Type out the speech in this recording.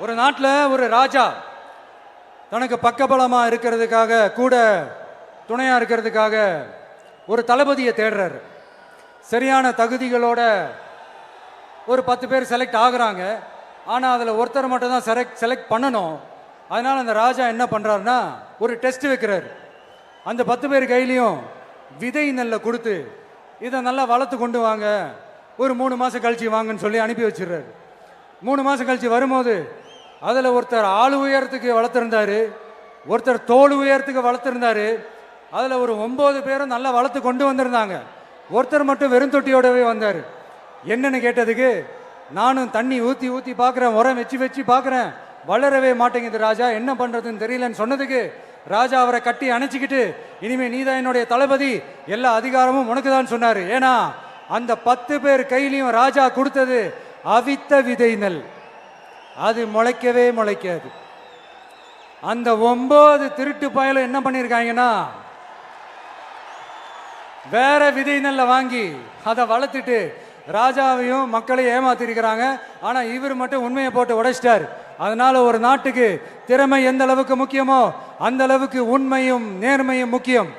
ஒரு நாட்டில் ஒரு ராஜா தனக்கு பக்கபலமா இருக்கிறதுக்காக, கூட துணையா இருக்கிறதுக்காக ஒரு தளபதியை தேடுறாரு. சரியான தகுதிகளோட ஒரு 10 பேர் செலக்ட் ஆகுறாங்க. ஆனால் அதில் ஒருத்தர் மட்டும் தான் செலக்ட் பண்ணணும். அதனால் அந்த ராஜா என்ன பண்ணுறாருன்னா ஒரு டெஸ்ட் வைக்கிறாரு. அந்த 10 பேர் கையிலையும் விதை நெல்லை கொடுத்து இதை நல்லா வளர்த்து கொண்டு வாங்க, ஒரு 3 மாதம் கழிச்சு வாங்கன்னு சொல்லி அனுப்பி வச்சிடுறாரு. 3 மாதம் கழிச்சு வரும்போது அதில் ஒருத்தர் ஆள் உயரத்துக்கு வளர்த்துருந்தாரு, ஒருத்தர் தோல் உயரத்துக்கு வளர்த்துருந்தாரு. அதில் ஒரு 9 பேரும் நல்லா வளர்த்து கொண்டு வந்திருந்தாங்க. ஒருத்தர் மட்டும் வெறும் தொட்டியோடவே வந்தார். என்னன்னு கேட்டதுக்கு, நானும் தண்ணி ஊற்றி ஊற்றி பார்க்குறேன், உரம் வச்சு வச்சு பார்க்குறேன், வளரவே மாட்டேங்குது ராஜா, என்ன பண்ணுறதுன்னு தெரியலன்னு சொன்னதுக்கு ராஜா அவரை கட்டி அணைச்சிக்கிட்டு, இனிமே நீதான் என்னுடைய தளபதி, எல்லா அதிகாரமும் உனக்கு தான் சொன்னார். ஏன்னா அந்த 10 பேர் கையிலையும் ராஜா கொடுத்தது அவித்த விதை நெல், அது முளைக்கவே முளைக்காது. அந்த 9 திருட்டு பயலும் என்ன பண்ணியிருக்காங்கன்னா வேற விதை நெல்லை வாங்கி அதை வளர்த்துட்டு ராஜாவையும் மக்களையும் ஏமாத்திருக்கிறாங்க. ஆனா இவர் மட்டும் உண்மையை போட்டு உடைச்சிட்டார். அதனால ஒரு நாட்டுக்கு திறமை எந்த அளவுக்கு முக்கியமோ அந்த அளவுக்கு உண்மையும் நேர்மையும் முக்கியம்.